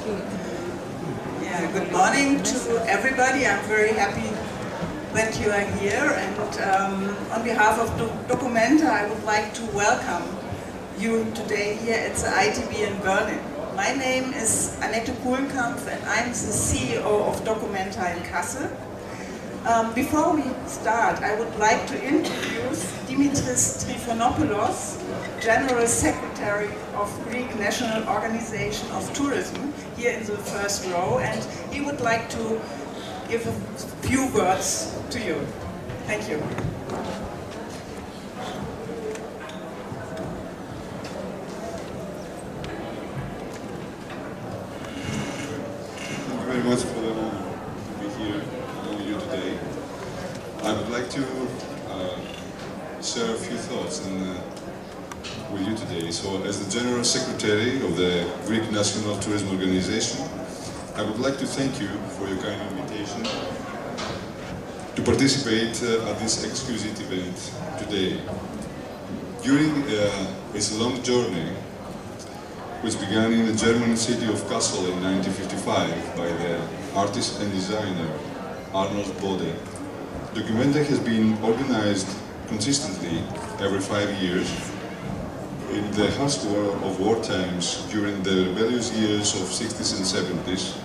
Yeah, good morning to everybody. I'm very happy that you are here, and on behalf of Documenta, I would like to welcome you today here at the ITB in Berlin. My name is Annette Kuhlenkampf and I'm the CEO of Documenta in Kassel. Before we start, I would like to introduce Dimitris Trifonopoulos, General Secretary of Greek National Organization of Tourism, here in the first row, and he would like to give a few words to you. Thank you. Thank you very much for the honor to be here among you today. I would like to share a few thoughts with you today. So, as the General Secretary of the Greek National Tourism Organization, I would like to thank you for your kind invitation to participate at this exquisite event today. During its long journey, which began in the German city of Kassel in 1955 by the artist and designer Arnold Bode, Documenta has been organized consistently every 5 years in the harsh of war times during the rebellious years of 60s and 70s,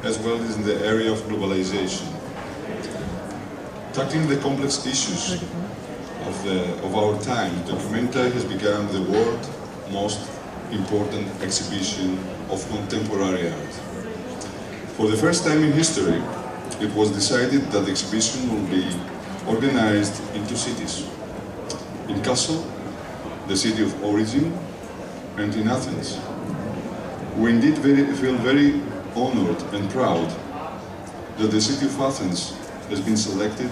as well as in the area of globalization. Tackling the complex issues of our time, Documenta has become the world's most important exhibition of contemporary art. For the first time in history, it was decided that the exhibition will be organized in two cities: in Kassel, the city of origin, and in Athens. We indeed feel very honored and proud that the city of Athens has been selected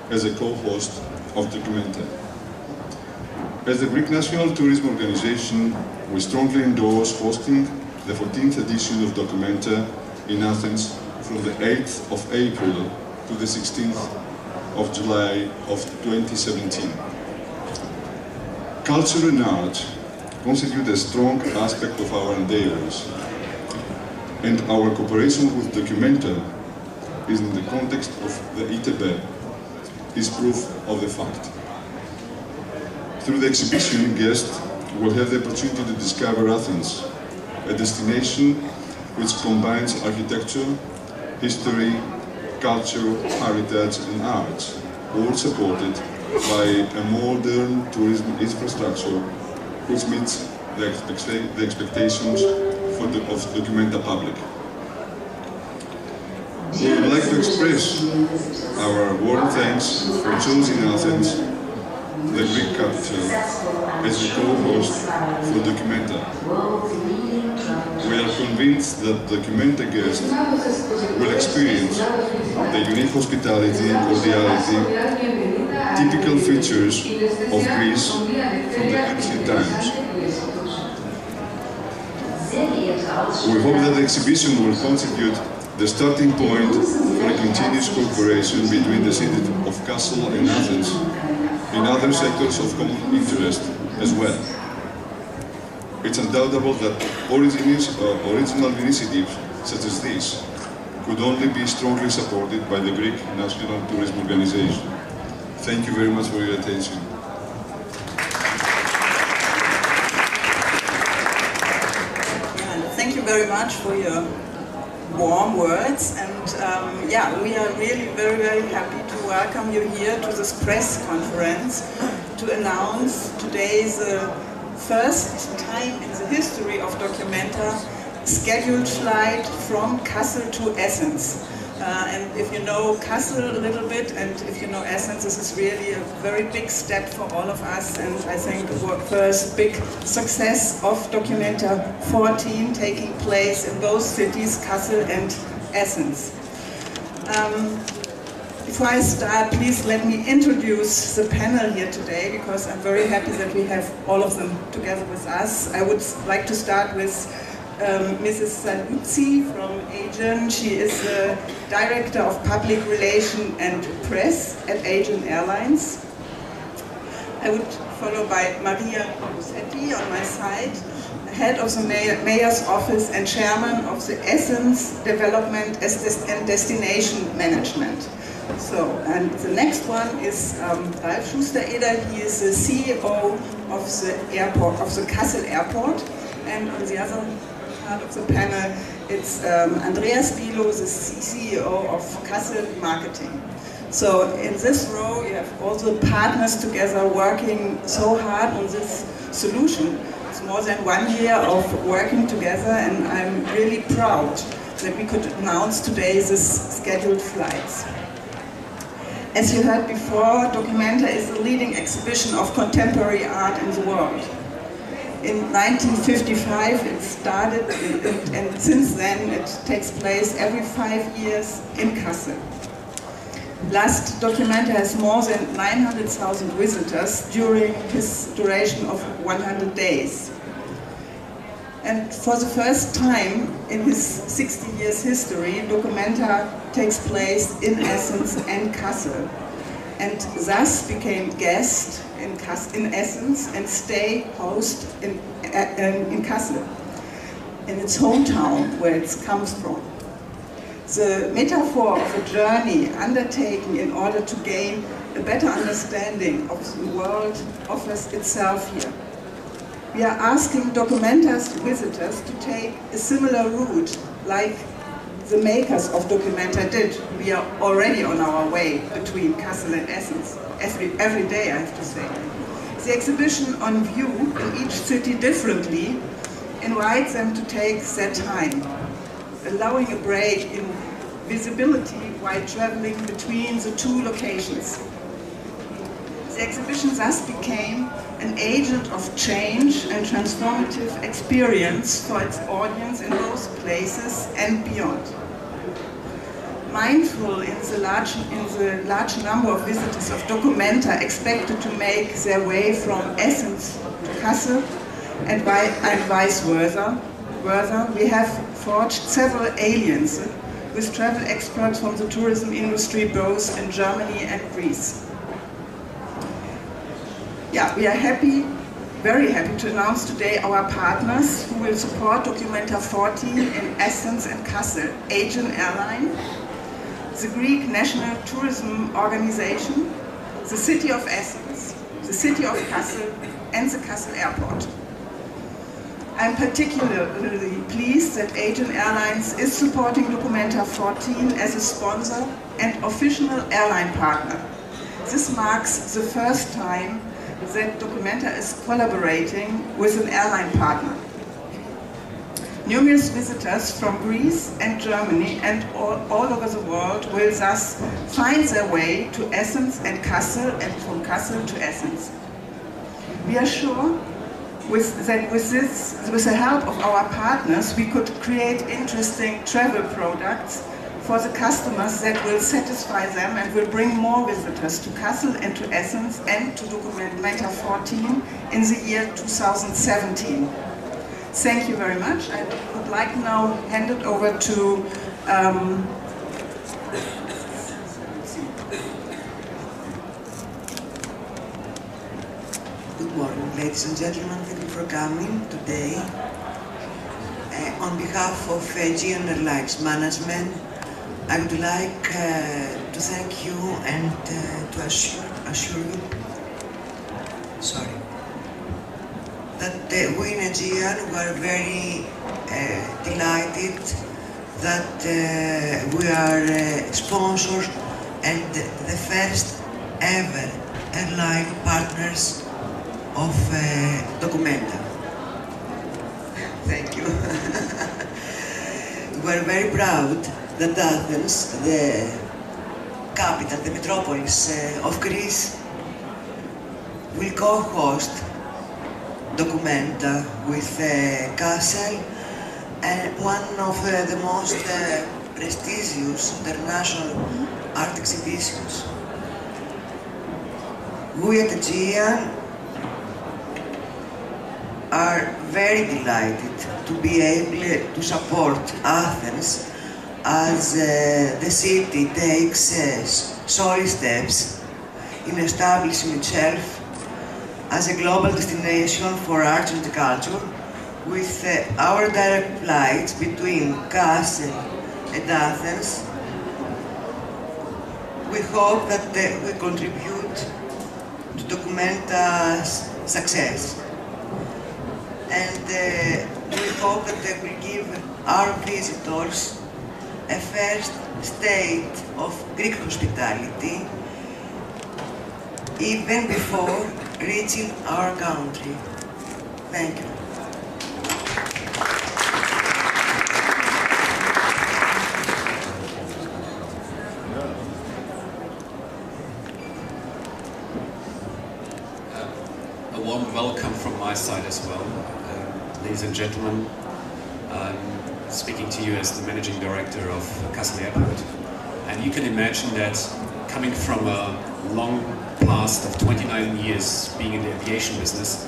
as a co-host of Documenta. As the Greek National Tourism Organization, we strongly endorse hosting the 14th edition of Documenta in Athens from the 8th of April to the 16th of July of 2017. Culture and art constitute a strong aspect of our endeavors, and our cooperation with Documenta is in the context of the ITB is proof of the fact. Through the exhibition, guests will have the opportunity to discover Athens, a destination which combines architecture, history, culture, heritage and arts, all supported by a modern tourism infrastructure which meets the expectations of the Documenta public. We would like to express our warm thanks for choosing Athens, the Greek capital, as the co-host for Documenta. We are convinced that Documenta guests will experience the unique hospitality and cordiality, typical features of Greece from the ancient times. We hope that the exhibition will constitute the starting point for a continuous cooperation between the city of Kassel and Athens in other sectors of common interest as well. It's undoubtable that original initiatives such as this could only be strongly supported by the Greek National Tourism Organization. Thank you very much for your attention. Thank you very much for your warm words, and yeah, we are really very, very happy to welcome you here to this press conference to announce today the first time in the history of Documenta scheduled flight from Kassel to Athens. And if you know Kassel a little bit, and if you know Athens, this is really a very big step for all of us, and I think the first big success of Documenta 14 taking place in both cities, Kassel and Athens. Before I start, please let me introduce the panel here today, because I'm very happy that we have all of them together with us. I would like to start with Mrs. Saluzzi from Aegean. She is the Director of Public Relations and Press at Aegean Airlines. I would followed by Maria Rossetti on my side, head of the Mayor's Office and chairman of the Essence Development and Destination Management. So, and the next one is Ralf Schuster-Eder. He is the CEO of the airport, of the Kassel Airport. And on the other part of the panel, it's Andreas Bilo, the CEO of Kassel Marketing. So in this row, you have all the partners together working so hard on this solution. It's more than 1 year of working together, and I'm really proud that we could announce today this scheduled flights. As you heard before, Documenta is the leading exhibition of contemporary art in the world. In 1955 it started, and since then it takes place every 5 years in Kassel. Last Documenta has more than 900,000 visitors during his duration of 100 days. And for the first time in his 60 years history, Documenta takes place in Essence and Kassel, and thus became guest in Essence and stay host in Kassel, in its hometown where it comes from. The metaphor of a journey undertaken in order to gain a better understanding of the world offers itself here. We are asking Documenta's visitors to take a similar route like the makers of Documenta did. We are already on our way between Kassel and Essence, every day I have to say. The exhibition on view in each city differently invites them to take their time, allowing a break in visibility while traveling between the two locations. The exhibition thus became an agent of change and transformative experience for its audience in both places and beyond. Mindful in the large number of visitors of Documenta expected to make their way from Essence to Kassel and vice versa, we have forged several alliances with travel experts from the tourism industry both in Germany and Greece. Yeah, we are very happy to announce today our partners who will support Documenta 14 in Essence and Kassel: Aegean Airline, the Greek National Tourism Organization, the City of Essence, the City of Kassel, and the Kassel Airport. I'm particularly pleased that Aegean Airlines is supporting Documenta 14 as a sponsor and official airline partner. This marks the first time that Documenta is collaborating with an airline partner. Numerous visitors from Greece and Germany and all over the world will thus find their way to Essence and Kassel, and from Kassel to Essence. We are sure that with the help of our partners, we could create interesting travel products for the customers that will satisfy them and will bring more visitors to Kassel and to Essence and to Documenta 14 in the year 2017. Thank you very much. I would like now to hand it over to Good morning, ladies and gentlemen. Thank you for coming today. On behalf of Aegean Airlines Management, I would like to thank you and to assure you that we in Aegean were very delighted that we are sponsors and the first ever airline partners of Documenta. Thank you. We're very proud that Athens, the capital, the metropolis of Greece, will co-host Documenta with Kassel, and one of the most prestigious international art exhibitions. We at Aegean are very delighted to be able to support Athens as the city takes solid steps in establishing itself as a global destination for arts and culture, with our direct flights between Kassel and Athens. We hope that we contribute to Documenta's success. And we hope that they will give our visitors a first state of Greek hospitality even before reaching our country. Thank you. A warm welcome from my side as well. Ladies and gentlemen, I'm speaking to you as the Managing Director of Kassel Airport. And you can imagine that coming from a long past of 29 years being in the aviation business,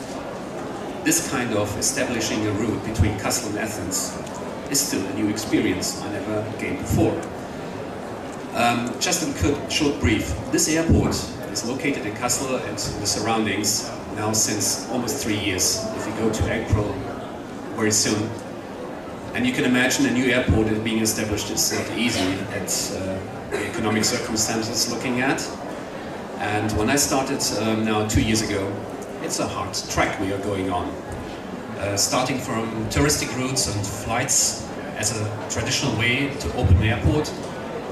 this kind of establishing a route between Kassel and Athens is still a new experience I never gained before. Just a short brief. This airport is located in Kassel and in the surroundings now since almost 3 years. If you go to April very soon. And you can imagine a new airport being established is not easy at the economic circumstances looking at. And when I started now 2 years ago, it's a hard track we are going on. Starting from touristic routes and flights as a traditional way to open the airport.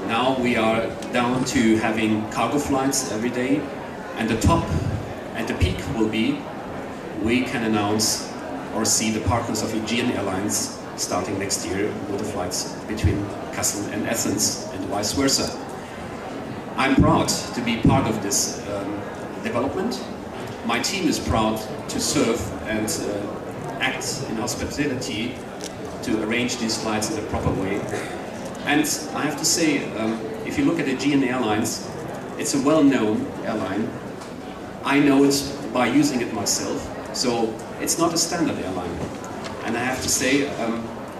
Now we are down to having cargo flights every day. And the top and the peak will be, we can announce or see the partners of Aegean Airlines starting next year with the flights between Kassel and Athens and vice versa. I'm proud to be part of this development. My team is proud to serve and act in hospitality to arrange these flights in the proper way. And I have to say, if you look at Aegean Airlines, it's a well-known airline. I know it by using it myself, so it's not a standard airline. And I have to say,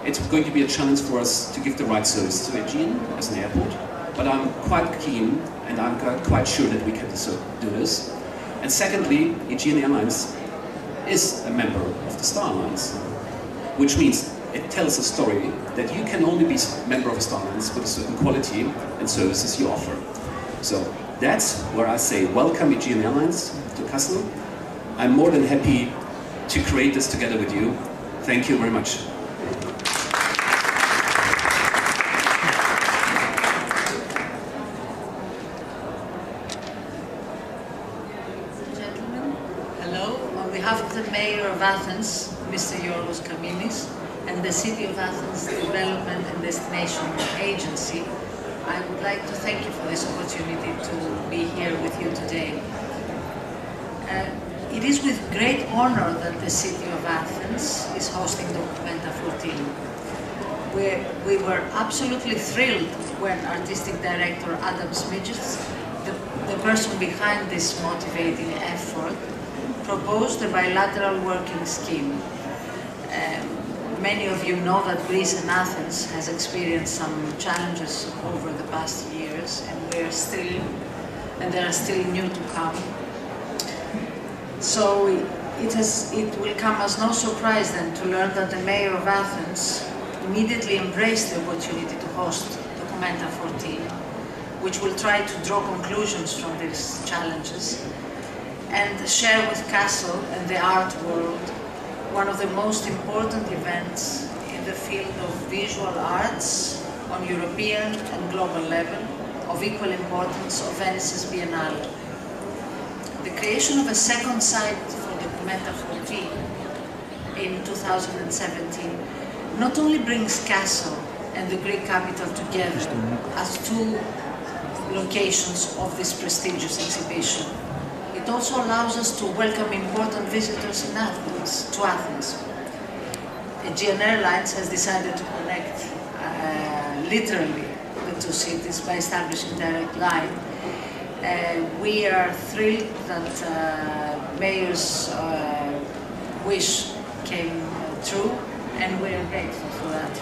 it's going to be a challenge for us to give the right service to Aegean as an airport. But I'm quite keen and I'm quite sure that we can do this. And secondly, Aegean Airlines is a member of the Star Alliance, which means it tells a story that you can only be a member of a Star Alliance with a certain quality and services you offer. So that's where I say welcome Aegean Airlines to Kassel. I'm more than happy to create this together with you. Thank you very much. Gentlemen, hello. On behalf of the Mayor of Athens, Mr. Yorgos Kaminis, and the City of Athens Development and Destination Agency, I would like to thank you for this opportunity to be here with you today. It is with great honor that the City of Athens is hosting Documenta 14. We were absolutely thrilled when Artistic Director Adam Smidges, the person behind this motivating effort, proposed a bilateral working scheme. Many of you know that Greece and Athens has experienced some challenges over the past years, and there are still new to come. So it will come as no surprise then to learn that the Mayor of Athens immediately embraced the opportunity to host Documenta 14, which will try to draw conclusions from these challenges and share with Kassel and the art world one of the most important events in the field of visual arts on European and global level, of equal importance of Venice's Biennale. The creation of a second site for Documenta 14 in 2017 not only brings Kassel and the Greek capital together as two locations of this prestigious exhibition, it also allows us to welcome important visitors to Athens. Aegean Airlines has decided to connect literally the two cities by establishing direct line. We are thrilled that Mayor's wish came true, and we are grateful for that.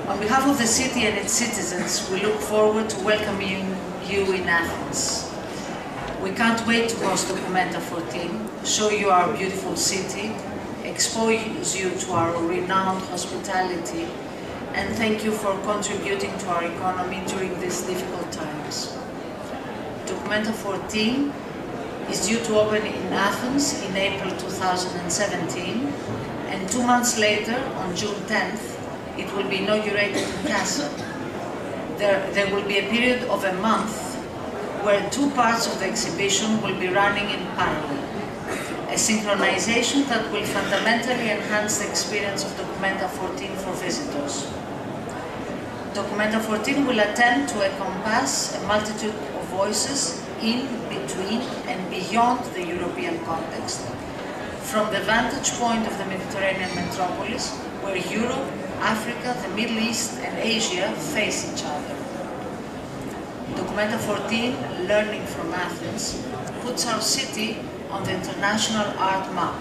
On behalf of the city and its citizens, we look forward to welcoming you in Athens. We can't wait to host Documenta 14, show you our beautiful city, expose you to our renowned hospitality, and thank you for contributing to our economy during these difficult times. Documenta 14 is due to open in Athens in April 2017, and 2 months later, on June 10th, it will be inaugurated in Kassel. There will be a period of a month where 2 parts of the exhibition will be running in parallel. A synchronization that will fundamentally enhance the experience of Documenta 14 for visitors. Documenta 14 will attempt to encompass a multitude of voices in, between, and beyond the European context, from the vantage point of the Mediterranean metropolis, where Europe, Africa, the Middle East, and Asia face each other. Documenta 14, Learning from Athens, puts our city on the international art map.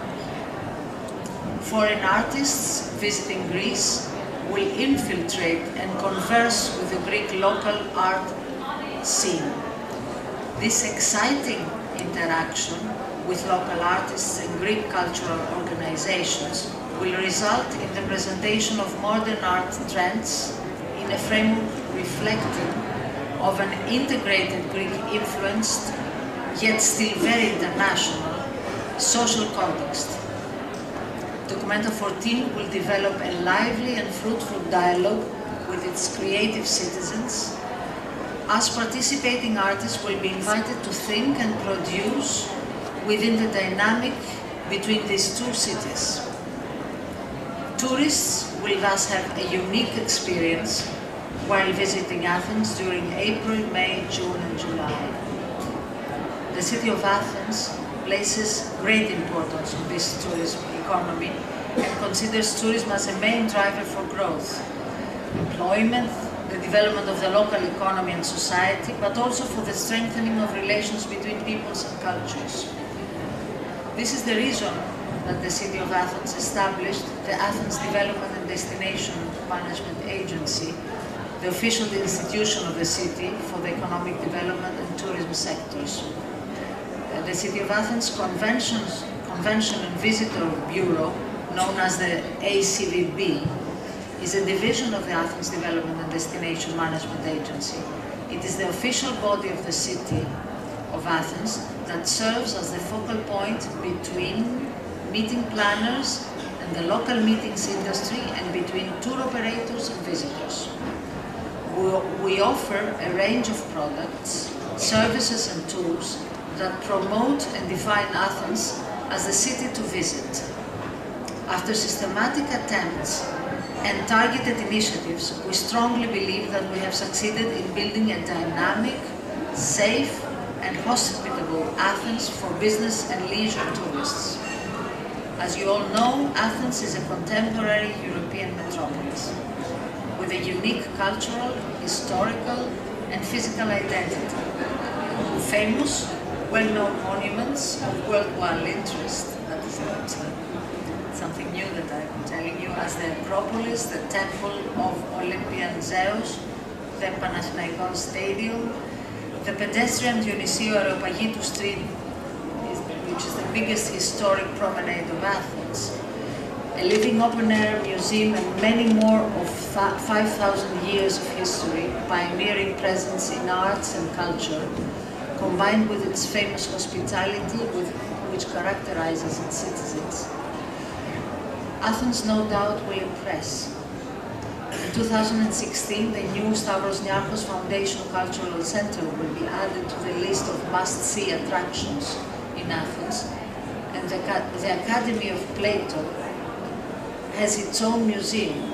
Foreign artists visiting Greece will infiltrate and converse with the Greek local art scene. This exciting interaction with local artists and Greek cultural organizations will result in the presentation of modern art trends in a framework reflecting of an integrated Greek-influenced, yet still very international, social context. Documenta 14 will develop a lively and fruitful dialogue with its creative citizens, as participating artists will be invited to think and produce within the dynamic between these 2 cities. Tourists will thus have a unique experience while visiting Athens during April, May, June, and July. The city of Athens places great importance on this tourism economy and considers tourism as a main driver for growth, employment, the development of the local economy and society, but also for the strengthening of relations between peoples and cultures. This is the reason that the city of Athens established the Athens Development and Destination Management Agency, the official institution of the city for the economic development and tourism sectors. The City of Athens Convention and Visitor Bureau, known as the ACVB, is a division of the Athens Development and Destination Management Agency. It is the official body of the City of Athens that serves as the focal point between meeting planners and the local meetings industry and between tour operators and visitors. We offer a range of products, services and tools that promote and define Athens as a city to visit. After systematic attempts and targeted initiatives, we strongly believe that we have succeeded in building a dynamic, safe, and hospitable Athens for business and leisure tourists. As you all know, Athens is a contemporary European metropolis with a unique cultural, historical, and physical identity. Famous, well-known monuments of worldwide interest, that is not something new that I'm telling you, as the Acropolis, the Temple of Olympian Zeus, the Panathinaikos Stadium, the pedestrian Dionisio Areopagitou Street, which is the biggest historic promenade of Athens, a living open-air museum, and many more of 5,000 years of history, pioneering presence in arts and culture, combined with its famous hospitality which characterizes its citizens. Athens, no doubt, will impress. In 2016, the new Stavros Niarchos Foundation Cultural Center will be added to the list of must-see attractions in Athens, and the Academy of Plato has its own museum,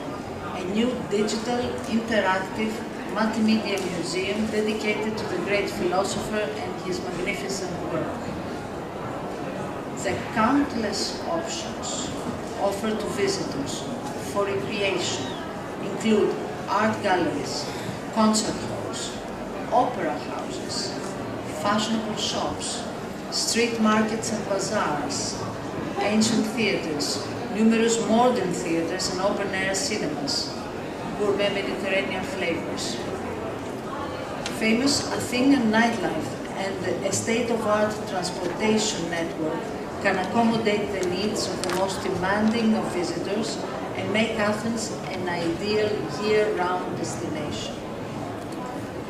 a new digital, interactive, multimedia museum dedicated to the great philosopher and his magnificent work. The countless options offered to visitors for recreation include art galleries, concert halls, opera houses, fashionable shops, street markets and bazaars, ancient theaters, numerous modern theaters and open-air cinemas, gourmet Mediterranean flavors, famous Athenian nightlife and a state-of-art transportation network can accommodate the needs of the most demanding of visitors and make Athens an ideal year-round destination.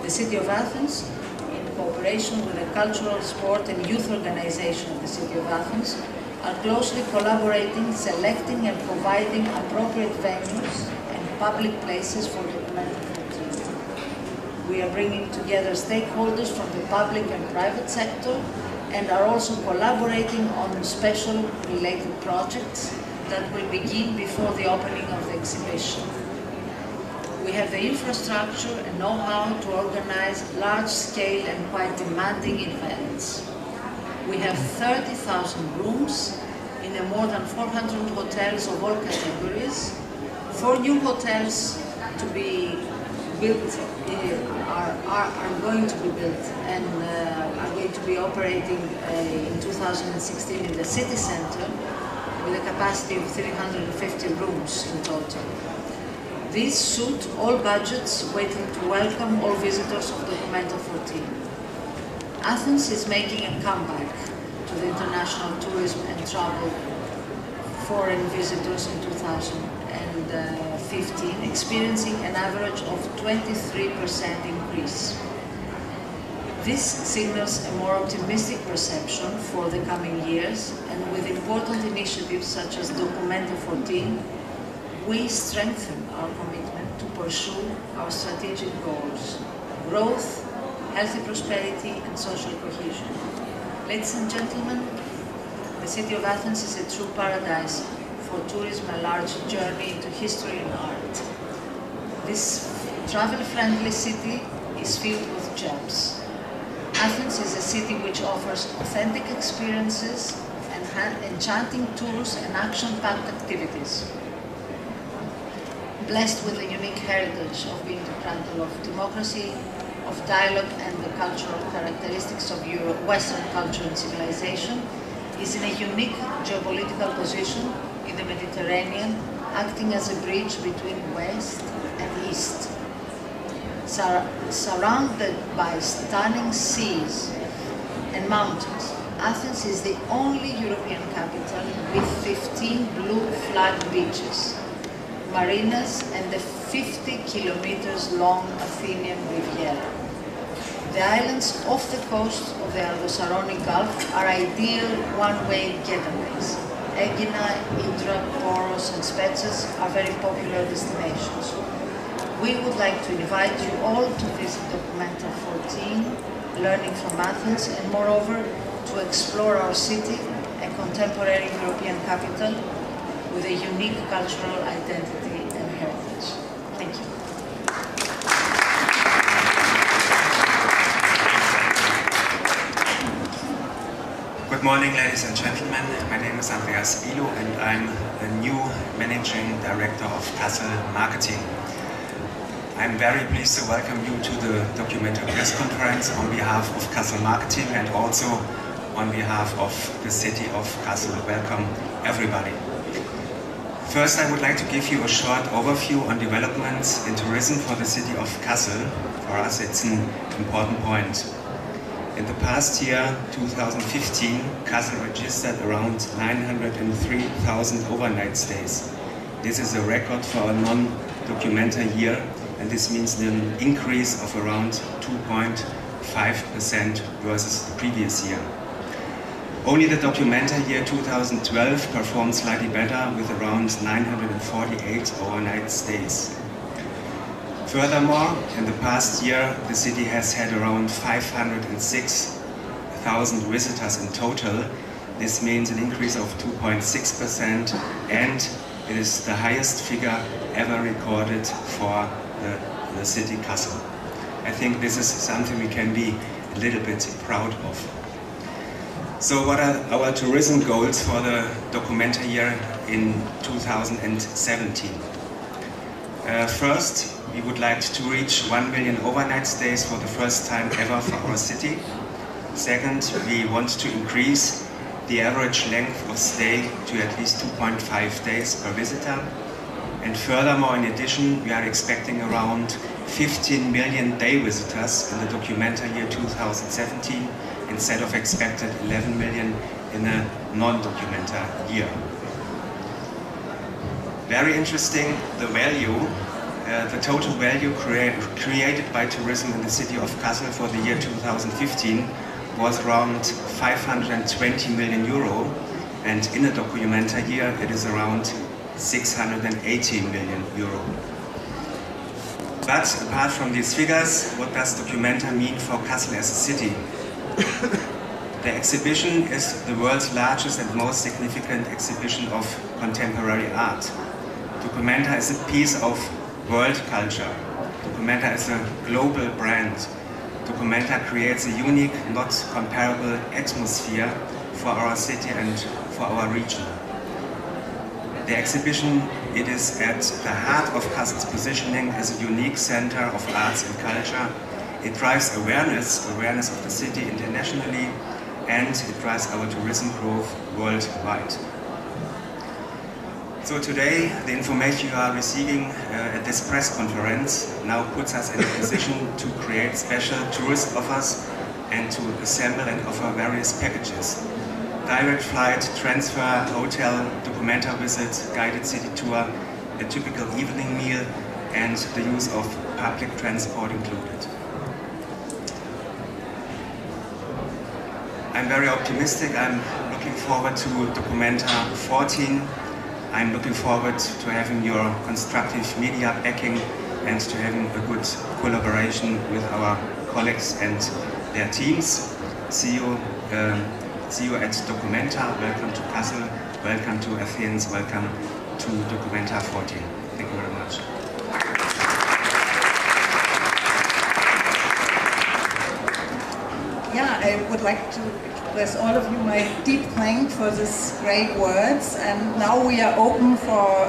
The City of Athens, in cooperation with the cultural, sport and youth organization of the City of Athens, are closely collaborating, selecting and providing appropriate venues and public places for documenta 14. We are bringing together stakeholders from the public and private sector and are also collaborating on special related projects that will begin before the opening of the exhibition. We have the infrastructure and know-how to organize large-scale and quite demanding events. We have 30,000 rooms in more than 400 hotels of all categories. 4 new hotels to be built are going to be built and are going to be operating in 2016 in the city center with a capacity of 350 rooms in total. These suit all budgets, waiting to welcome all visitors of documenta 14. Athens is making a comeback to the international tourism and travel foreign visitors in 2015, experiencing an average of 23% increase. This signals a more optimistic perception for the coming years, and with important initiatives such as documenta 14, we strengthen our commitment to pursue our strategic goals: growth, healthy prosperity and social cohesion. Ladies and gentlemen, the City of Athens is a true paradise for tourism, a large journey into history and art. This travel-friendly city is filled with gems. Athens is a city which offers authentic experiences and enchanting tours and action-packed activities. Blessed with the unique heritage of being the cradle of democracy, of dialogue and the cultural characteristics of Western culture and civilization, is in a unique geopolitical position in the Mediterranean, acting as a bridge between West and East. Surrounded by stunning seas and mountains, Athens is the only European capital with 15 blue flag beaches, marinas and the 50 kilometers long Athenian Riviera. The islands off the coast of the Argosaroni Gulf are ideal one-way getaways. Aegina, Idra, Poros and Spetses are very popular destinations. We would like to invite you all to visit documenta 14, learning from Athens, and moreover to explore our city, a contemporary European capital with a unique cultural identity and heritage. Thank you. Good morning, ladies and gentlemen. My name is Andreas Bilo and I'm the new Managing Director of Kassel Marketing. I'm very pleased to welcome you to the documenta press conference on behalf of Kassel Marketing and also on behalf of the city of Kassel. Welcome, everybody. First, I would like to give you a short overview on developments in tourism for the city of Kassel. For us, it's an important point. In the past year, 2015, Kassel registered around 903,000 overnight stays. This is a record for a non-documenta year, and this means an increase of around 2.5% versus the previous year. Only the documenta year 2012 performed slightly better with around 948 overnight stays. Furthermore, in the past year, the city has had around 506,000 visitors in total. This means an increase of 2.6%, and it is the highest figure ever recorded for the city Kassel. I think this is something we can be a little bit proud of. So what are our tourism goals for the documenta year in 2017? First, we would like to reach 1 million overnight stays for the first time ever for our city. Second, we want to increase the average length of stay to at least 2.5 days per visitor. And furthermore, in addition, we are expecting around 15 million day visitors in the documenta year 2017 instead of expected 11 million in a non-documenta year. Very interesting, the value, the total value created by tourism in the city of Kassel for the year 2015 was around 520 million euro, and in a documenta year it is around 680 million euro. But apart from these figures, what does documenta mean for Kassel as a city? The exhibition is the world's largest and most significant exhibition of contemporary art. Documenta is a piece of world culture. Documenta is a global brand. Documenta creates a unique, not comparable atmosphere for our city and for our region. The exhibition, it is at the heart of Kassel's positioning as a unique center of arts and culture. It drives awareness of the city internationally, and it drives our tourism growth worldwide. So today, the information you are receiving at this press conference now puts us in a position to create special tourist offers and to assemble and offer various packages. Direct flight, transfer, hotel, documenta visit, guided city tour, a typical evening meal, and the use of public transport included. I'm very optimistic. I'm looking forward to documenta 14. I'm looking forward to having your constructive media backing and to having a good collaboration with our colleagues and their teams. See you at Documenta. Welcome to Kassel. Welcome to Athens. Welcome to Documenta 14. Thank you very much. Yeah, I would like to express all of you my deep thanks for these great words, and now we are open for